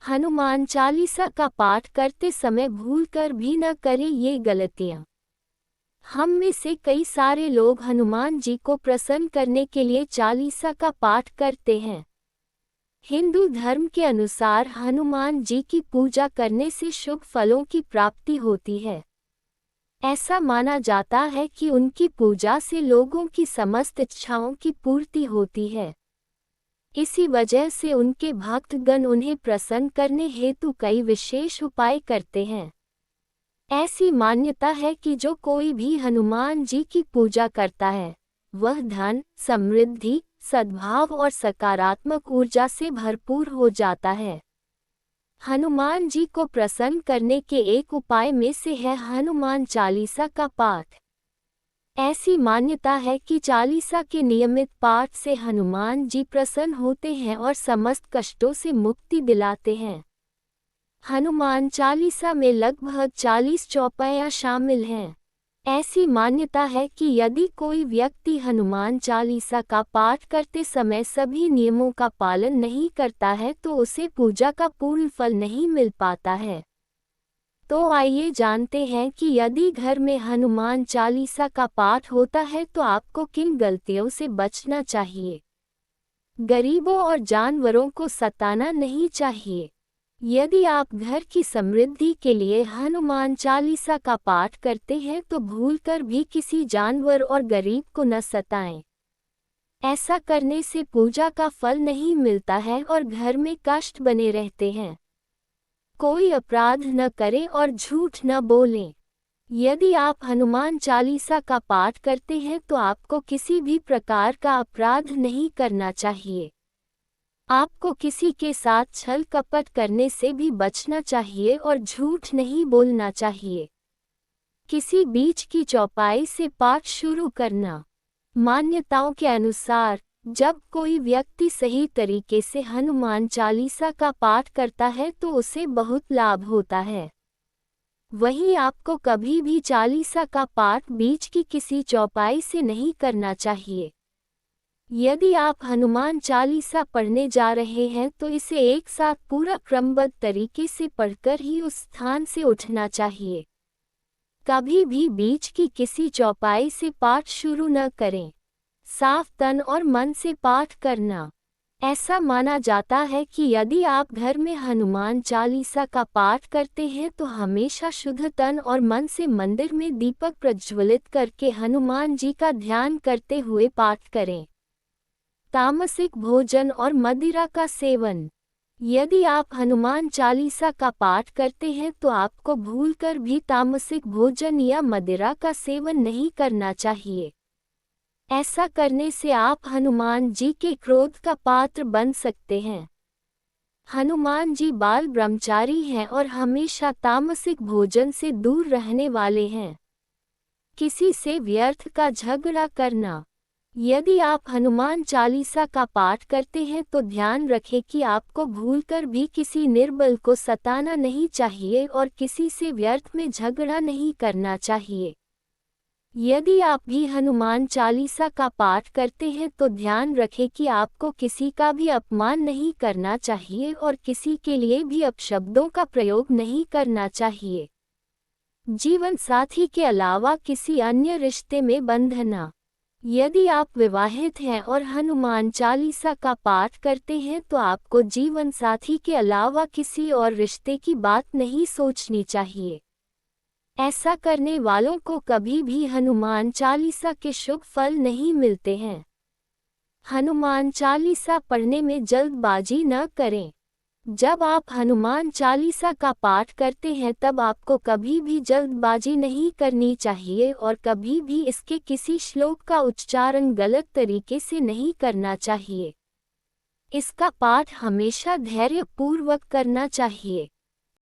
हनुमान चालीसा का पाठ करते समय भूलकर भी न करें ये गलतियाँ। हम में से कई सारे लोग हनुमान जी को प्रसन्न करने के लिए चालीसा का पाठ करते हैं। हिंदू धर्म के अनुसार हनुमान जी की पूजा करने से शुभ फलों की प्राप्ति होती है। ऐसा माना जाता है कि उनकी पूजा से लोगों की समस्त इच्छाओं की पूर्ति होती है। इसी वजह से उनके भक्तगण उन्हें प्रसन्न करने हेतु कई विशेष उपाय करते हैं। ऐसी मान्यता है कि जो कोई भी हनुमान जी की पूजा करता है, वह धन, समृद्धि, सद्भाव और सकारात्मक ऊर्जा से भरपूर हो जाता है। हनुमान जी को प्रसन्न करने के एक उपाय में से है हनुमान चालीसा का पाठ। ऐसी मान्यता है कि चालीसा के नियमित पाठ से हनुमान जी प्रसन्न होते हैं और समस्त कष्टों से मुक्ति दिलाते हैं। हनुमान चालीसा में लगभग 40 चौपाइयाँ शामिल हैं। ऐसी मान्यता है कि यदि कोई व्यक्ति हनुमान चालीसा का पाठ करते समय सभी नियमों का पालन नहीं करता है तो उसे पूजा का पूर्ण फल नहीं मिल पाता है। तो आइए जानते हैं कि यदि घर में हनुमान चालीसा का पाठ होता है तो आपको किन गलतियों से बचना चाहिए। गरीबों और जानवरों को सताना नहीं चाहिए। यदि आप घर की समृद्धि के लिए हनुमान चालीसा का पाठ करते हैं तो भूलकर भी किसी जानवर और गरीब को न सताएं। ऐसा करने से पूजा का फल नहीं मिलता है और घर में कष्ट बने रहते हैं। कोई अपराध न करें और झूठ न बोलें। यदि आप हनुमान चालीसा का पाठ करते हैं तो आपको किसी भी प्रकार का अपराध नहीं करना चाहिए। आपको किसी के साथ छल कपट करने से भी बचना चाहिए और झूठ नहीं बोलना चाहिए। किसी बीच की चौपाई से पाठ शुरू करना। मान्यताओं के अनुसार जब कोई व्यक्ति सही तरीके से हनुमान चालीसा का पाठ करता है तो उसे बहुत लाभ होता है। वहीं आपको कभी भी चालीसा का पाठ बीच की किसी चौपाई से नहीं करना चाहिए। यदि आप हनुमान चालीसा पढ़ने जा रहे हैं तो इसे एक साथ पूरा क्रमबद्ध तरीके से पढ़कर ही उस स्थान से उठना चाहिए। कभी भी बीच की किसी चौपाई से पाठ शुरू न करें। साफ तन और मन से पाठ करना। ऐसा माना जाता है कि यदि आप घर में हनुमान चालीसा का पाठ करते हैं तो हमेशा शुद्ध तन और मन से मंदिर में दीपक प्रज्वलित करके हनुमान जी का ध्यान करते हुए पाठ करें। तामसिक भोजन और मदिरा का सेवन। यदि आप हनुमान चालीसा का पाठ करते हैं तो आपको भूलकर भी तामसिक भोजन या मदिरा का सेवन नहीं करना चाहिए। ऐसा करने से आप हनुमान जी के क्रोध का पात्र बन सकते हैं। हनुमान जी बाल ब्रह्मचारी हैं और हमेशा तामसिक भोजन से दूर रहने वाले हैं। किसी से व्यर्थ का झगड़ा करना। यदि आप हनुमान चालीसा का पाठ करते हैं तो ध्यान रखें कि आपको भूलकर भी किसी निर्बल को सताना नहीं चाहिए और किसी से व्यर्थ में झगड़ा नहीं करना चाहिए। यदि आप भी हनुमान चालीसा का पाठ करते हैं तो ध्यान रखें कि आपको किसी का भी अपमान नहीं करना चाहिए और किसी के लिए भी अपशब्दों का प्रयोग नहीं करना चाहिए। जीवन साथी के अलावा किसी अन्य रिश्ते में बंधना। यदि आप विवाहित हैं और हनुमान चालीसा का पाठ करते हैं तो आपको जीवन साथी के अलावा किसी और रिश्ते की बात नहीं सोचनी चाहिए। ऐसा करने वालों को कभी भी हनुमान चालीसा के शुभ फल नहीं मिलते हैं। हनुमान चालीसा पढ़ने में जल्दबाजी न करें। जब आप हनुमान चालीसा का पाठ करते हैं तब आपको कभी भी जल्दबाजी नहीं करनी चाहिए और कभी भी इसके किसी श्लोक का उच्चारण गलत तरीके से नहीं करना चाहिए। इसका पाठ हमेशा धैर्यपूर्वक करना चाहिए।